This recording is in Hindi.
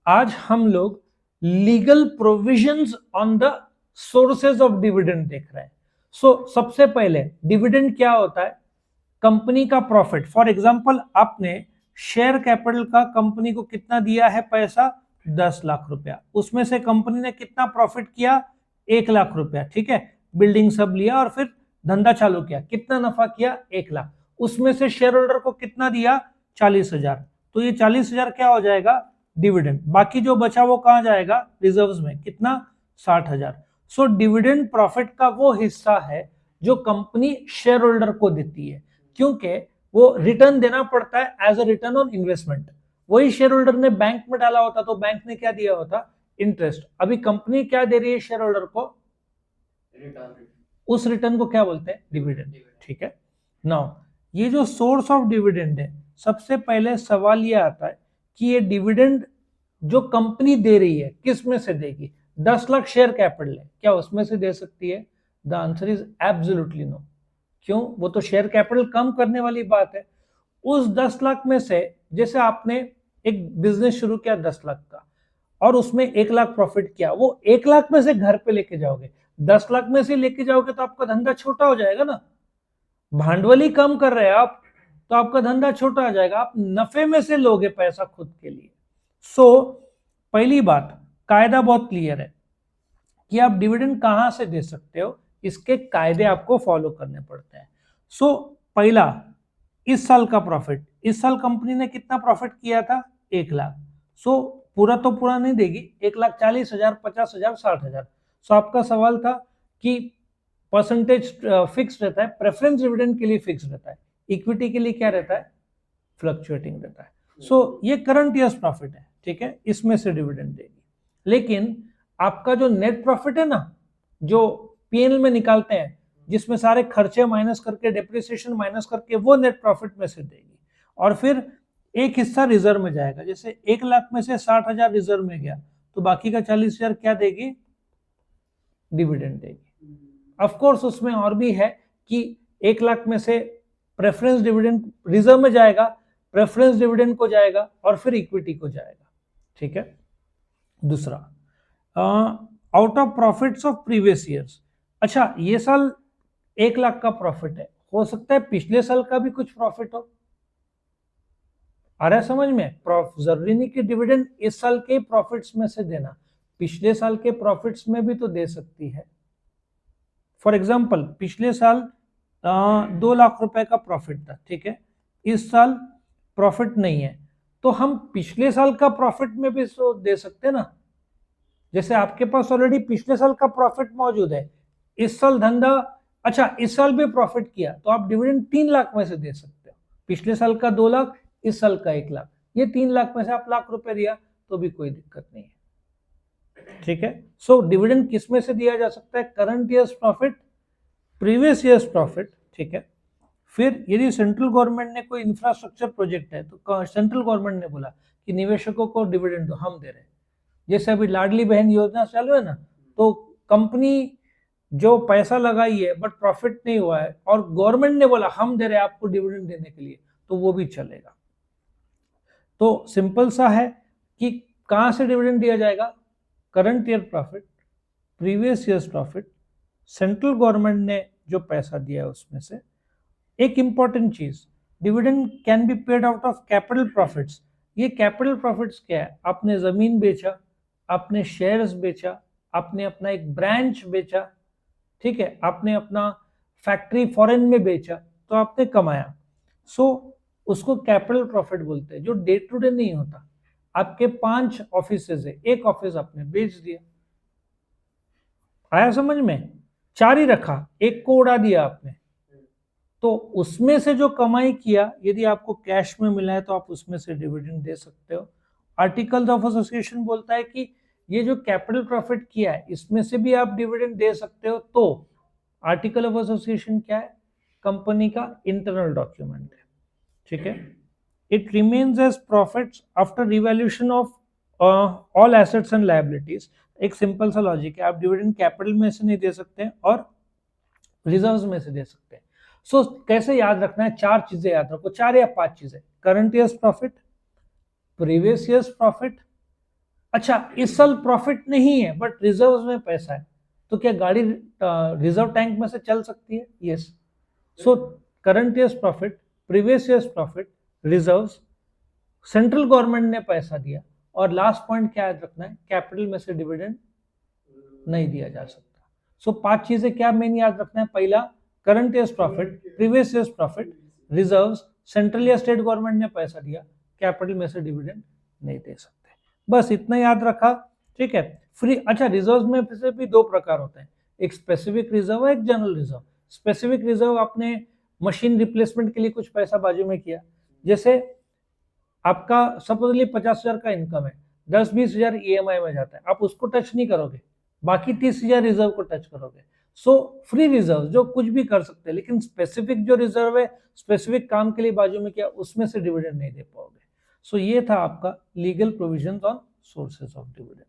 आज हम लोग legal provisions on the sources of dividend देख रहे हैं। सबसे पहले डिविडेंड क्या होता है? कंपनी का प्रॉफिट। फॉर एग्जांपल, आपने शेयर कैपिटल का कंपनी को कितना दिया है पैसा? 10 लाख रुपया। उसमें से कंपनी ने कितना प्रॉफिट किया? 1 लाख रुपया। ठीक है, बिल्डिंग सब लिया और फिर धंधा चालू किया। कितना नफा किया? 1 लाख। उसमें से शेयर होल्डर को कितना दिया? 40,000। तो ये 40,000 क्या हो जाएगा? डिविडेंड। बाकी जो बचा वो कहां जाएगा? रिजर्व्स में। कितना? 60,000। डिविडेंड प्रॉफिट का वो हिस्सा है जो कंपनी शेयर होल्डर को देती है, क्योंकि वो रिटर्न देना पड़ता है as a return on investment. वही शेयर होल्डर ने बैंक में डाला होता तो बैंक ने क्या दिया होता? इंटरेस्ट। अभी कंपनी क्या दे रही है शेयर होल्डर को? रिटर्न। उस रिटर्न को क्या बोलते हैं? डिविडेंड। ठीक है। नाउ ये जो सोर्स ऑफ डिविडेंड है, सबसे पहले सवाल ये आता है कि ये डिविडेंड जो कंपनी दे रही है किस में से देगी? 10 लाख शेयर कैपिटल है, क्या उसमें से दे सकती है? The answer is absolutely no. क्यों? वो तो शेयर कैपिटल कम करने वाली बात है। उस 10 लाख में से, जैसे आपने एक बिजनेस शुरू किया 10 लाख का और उसमें 1 लाख प्रॉफिट किया, वो 1 लाख में से घर पे लेके जाओगे। 10 लाख में से लेके जाओगे तो आपका धंधा छोटा हो जाएगा ना। भांडवल ही कम कर रहे हैं आप, तो आपका धंधा छोटा हो जाएगा। आप नफे में से लोगे पैसा खुद के लिए। पहली बात, कायदा बहुत क्लियर है कि आप डिविडेंड कहां से दे सकते हो, इसके कायदे आपको फॉलो करने पड़ते हैं। पहला, इस साल का प्रॉफिट। इस साल कंपनी ने कितना प्रॉफिट किया था? 1 लाख। पूरा तो पूरा नहीं देगी, 1,40,000, 50,000, 60,000। आपका सवाल था कि परसेंटेज फिक्स रहता है, प्रेफरेंस डिविडेंड के लिए फिक्स रहता है, इक्विटी के लिए क्या रहता है? फ्लक्चुएटिंग रहता है। ये करंट ईयर्स प्रॉफिट है, ठीक है, इसमें से डिविडेंड देगी। लेकिन आपका जो नेट प्रॉफिट है ना, जो पीएनएल में निकालते हैं, जिसमें सारे खर्चे माइनस करके, डेप्रिसिएशन माइनस करके, वो नेट प्रॉफिट में से देगी। और फिर एक हिस्सा रिजर्व में जाएगा। जैसे 1 लाख में से 60,000 रिजर्व में गया, तो बाकी का 40,000 क्या देगी? डिविडेंड देगी। ऑफ कोर्स उसमें और भी है कि 1 लाख में से प्रेफरेंस डिविडेंड रिजर्व में जाएगा, प्रेफरेंस डिविडेंड को जाएगा और फिर इक्विटी को जाएगा। ठीक है। दूसरा, out of profits of previous years. अच्छा, ये साल 1 लाख का प्रॉफिट है, हो सकता है पिछले साल का भी कुछ प्रॉफिट हो। आ रहा है समझ में? जरूरी नहीं कि डिविडेंड इस साल के प्रॉफिट्स में से देना, पिछले साल के प्रॉफिट्स में भी तो दे सकती है। फॉर एग्जाम्पल, पिछले साल 2 लाख रुपए का प्रॉफिट था, ठीक है, इस साल प्रॉफिट नहीं है, तो हम पिछले साल का प्रॉफिट में भी तो दे सकते ना। जैसे आपके पास ऑलरेडी पिछले साल का प्रॉफिट मौजूद है, इस साल धंधा, अच्छा इस साल भी प्रॉफिट किया, तो आप डिविडेंड 3 लाख में से दे सकते हो। पिछले साल का 2 लाख, इस साल का 1 लाख, ये 3 लाख में से आप लाख रुपए दिया तो भी कोई दिक्कत नहीं है। ठीक है। डिविडेंड किस में से दिया जा सकता है? Current years profit, previous years profit. ठीक है। फिर यदि सेंट्रल गवर्नमेंट ने कोई इंफ्रास्ट्रक्चर प्रोजेक्ट है, तो सेंट्रल गवर्नमेंट ने बोला कि निवेशकों को डिविडेंड दो, हम दे रहे हैं। जैसे अभी लाडली बहन योजना चालू है ना, तो कंपनी जो पैसा लगाई है बट प्रॉफिट नहीं हुआ है और गवर्नमेंट ने बोला हम दे रहे हैं आपको डिविडेंड देने के लिए, तो वो भी चलेगा। तो सिंपल सा है कि कहां से डिविडेंड दिया जाएगा? Current year profit, previous years profit, central government ने जो पैसा दिया है उसमें से। एक इंपॉर्टेंट चीज, dividend can be paid out of capital profits. ये कैपिटल प्रॉफिट्स क्या है? आपने जमीन बेचा, आपने शेयर्स बेचा, आपने अपना एक ब्रांच बेचा, ठीक है, आपने अपना फैक्ट्री फॉरेन में बेचा, तो आपने कमाया। उसको कैपिटल प्रॉफिट बोलते हैं, जो डे टू डे नहीं होता। आपके 5 ऑफिसेज है, एक ऑफिस आपने बेच दिया, आया समझ में? 4 ही रखा, एक को उड़ा दिया आपने, तो उसमें से जो कमाई किया, यदि आपको कैश में मिला है तो आप उसमें से डिविडेंड दे सकते हो। आर्टिकल्स ऑफ एसोसिएशन बोलता है कि ये जो कैपिटल प्रॉफिट किया है, इसमें से भी आप डिविडेंड दे सकते हो। तो आर्टिकल ऑफ एसोसिएशन क्या है? कंपनी का इंटरनल डॉक्यूमेंट है, ठीक है। It remains as profits after revaluation of all assets and liabilities. एक सिंपल सा लॉजिक है, आप डिविडेंड कैपिटल में से नहीं दे सकते और रिजर्व्स में से दे सकते हैं। कैसे याद रखना है? 4 चीजें याद रखो, 4 या 5 चीजें। Current years profit, previous years profit, अच्छा इस साल प्रॉफिट नहीं है बट रिजर्व में पैसा है, तो क्या गाड़ी रिजर्व टैंक में से चल सकती है? Yes. So current years profit, previous years profit, reserves, central government ने पैसा दिया, और लास्ट पॉइंट क्या याद रखना है, कैपिटल में से डिविडेंड नहीं दिया जा सकता। सो 5 चीजें क्या मेन याद रखना है, पहला current years profit, previous years profit, reserves, central या स्टेट गवर्नमेंट ने पैसा दिया, कैपिटल में से डिविडेंड नहीं दे सकते। बस इतना याद रखा, ठीक है। फ्री, अच्छा रिजर्व में से भी दो प्रकार होते हैं, एक स्पेसिफिक रिजर्व है, एक जनरल रिजर्व। स्पेसिफिक रिजर्व आपने मशीन रिप्लेसमेंट के लिए कुछ पैसा बाजू में किया, जैसे आपका सपोजली 50,000 का इनकम है, 10-20,000 ईएमआई में जाता है, आप उसको टच नहीं करोगे, बाकी 30,000 रिजर्व को टच करोगे। सो फ्री रिजर्व जो कुछ भी कर सकते हैं, लेकिन स्पेसिफिक जो रिजर्व है स्पेसिफिक काम के लिए बाजू में किया, उसमें से डिविडेंड नहीं दे पाओगे। सो ये था आपका legal provision on sources of dividend.